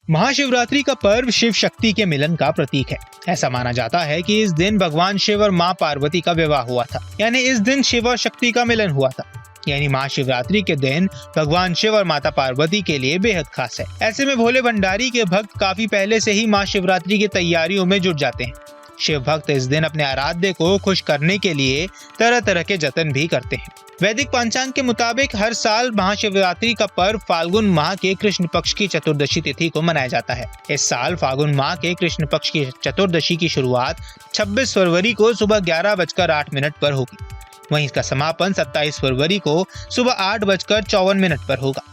महाशिवरात्रि का पर्व शिव शक्ति के मिलन का प्रतीक है। ऐसा माना जाता है कि इस दिन भगवान शिव और मां पार्वती का विवाह हुआ था, यानी इस दिन शिव और शक्ति का मिलन हुआ था। यानी महाशिवरात्रि के दिन भगवान शिव और माता पार्वती के लिए बेहद खास है। ऐसे में भोले भंडारी के भक्त काफी पहले से ही महाशिवरात्रि की तैयारियों में जुट जाते हैं। शिव भक्त इस दिन अपने आराध्य को खुश करने के लिए तरह तरह के जतन भी करते हैं। वैदिक पंचांग के मुताबिक हर साल महाशिवरात्रि का पर्व फाल्गुन माह के कृष्ण पक्ष की चतुर्दशी तिथि को मनाया जाता है। इस साल फाल्गुन माह के कृष्ण पक्ष की चतुर्दशी की शुरुआत 26 फरवरी को सुबह 11:08 पर होगी। वहीं इसका समापन 27 फरवरी को सुबह 8:54 पर होगा।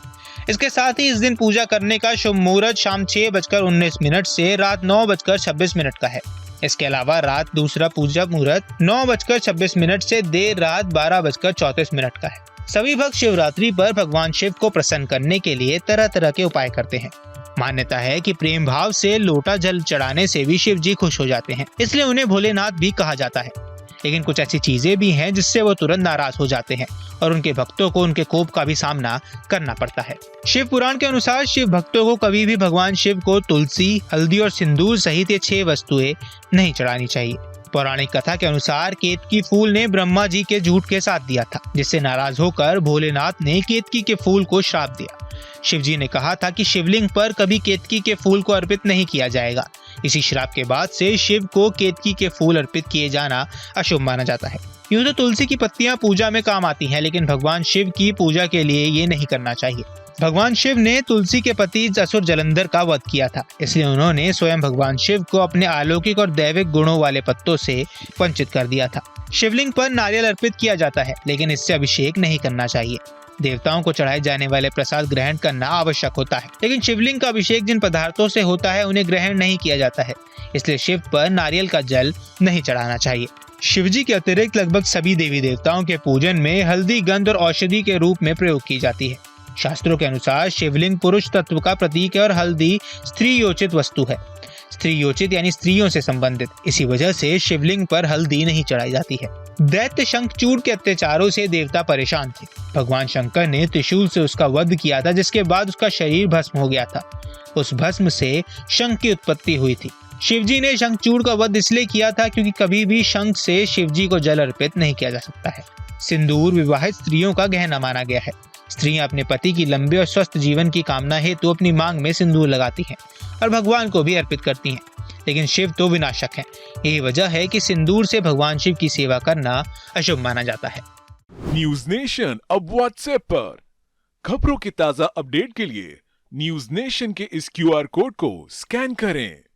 इसके साथ ही इस दिन पूजा करने का शुभ मुहूर्त शाम 6:19 से रात 9:26 का है। इसके अलावा रात दूसरा पूजा मुहूर्त 9:26 से देर रात 12:34 का है। सभी भक्त शिवरात्रि पर भगवान शिव को प्रसन्न करने के लिए तरह तरह के उपाय करते हैं। मान्यता है कि प्रेम भाव से लोटा जल चढ़ाने से भी शिव जी खुश हो जाते हैं, इसलिए उन्हें भोलेनाथ भी कहा जाता है। लेकिन कुछ ऐसी चीजें भी हैं जिससे वो तुरंत नाराज हो जाते हैं और उनके भक्तों को उनके कोप का भी सामना करना पड़ता है। शिव पुराण के अनुसार शिव भक्तों को कभी भी भगवान शिव को तुलसी, हल्दी और सिंदूर सहित ये 6 वस्तुएं नहीं चढ़ानी चाहिए। पौराणिक कथा के अनुसार केतकी फूल ने ब्रह्मा जी के झूठ के साथ दिया था, जिससे नाराज होकर भोलेनाथ ने केतकी के फूल को श्राप दिया। शिव जी ने कहा था कि शिवलिंग पर कभी केतकी के फूल को अर्पित नहीं किया जाएगा। इसी श्राप के बाद से शिव को केतकी के फूल अर्पित किए जाना अशुभ माना जाता है। यूं तो तुलसी की पत्तियां पूजा में काम आती हैं, लेकिन भगवान शिव की पूजा के लिए ये नहीं करना चाहिए। भगवान शिव ने तुलसी के पति असुर जलंधर का वध किया था, इसलिए उन्होंने स्वयं भगवान शिव को अपने अलौकिक और दैविक गुणों वाले पत्तों से वंचित कर दिया था। शिवलिंग पर नारियल अर्पित किया जाता है, लेकिन इससे अभिषेक नहीं करना चाहिए। देवताओं को चढ़ाए जाने वाले प्रसाद ग्रहण करना आवश्यक होता है, लेकिन शिवलिंग का अभिषेक जिन पदार्थों से होता है उन्हें ग्रहण नहीं किया जाता है, इसलिए शिव पर नारियल का जल नहीं चढ़ाना चाहिए। शिवजी के अतिरिक्त लगभग सभी देवी देवताओं के पूजन में हल्दी गंध और औषधि के रूप में प्रयोग की जाती है। शास्त्रों के अनुसार शिवलिंग पुरुष तत्व का प्रतीक है और हल्दी स्त्री योचित वस्तु है। स्त्री योचित यानी स्त्रियों से संबंधित, इसी वजह से शिवलिंग पर हल्दी नहीं चढ़ाई जाती है। दैत्य शंखचूड़ के अत्याचारों से देवता परेशान थे। भगवान शंकर ने त्रिशूल से उसका वध किया था, जिसके बाद उसका शरीर भस्म हो गया था। उस भस्म से शंख की उत्पत्ति हुई थी। शिवजी ने शंखचूड़ का वध इसलिए किया था क्योंकि कभी भी शंख से शिवजी को जल अर्पित नहीं किया जा सकता है। सिंदूर विवाहित स्त्रियों का गहना माना गया है। स्त्रियां अपने पति की लंबे और स्वस्थ जीवन की कामना हेतु अपनी मांग में सिंदूर लगाती हैं और भगवान को भी अर्पित करती हैं। लेकिन शिव तो विनाशक हैं। यही वजह है कि सिंदूर से भगवान शिव की सेवा करना अशुभ माना जाता है। न्यूज नेशन अब व्हाट्सएप पर खबरों की ताजा अपडेट के लिए न्यूज नेशन के इस QR कोड को स्कैन करें।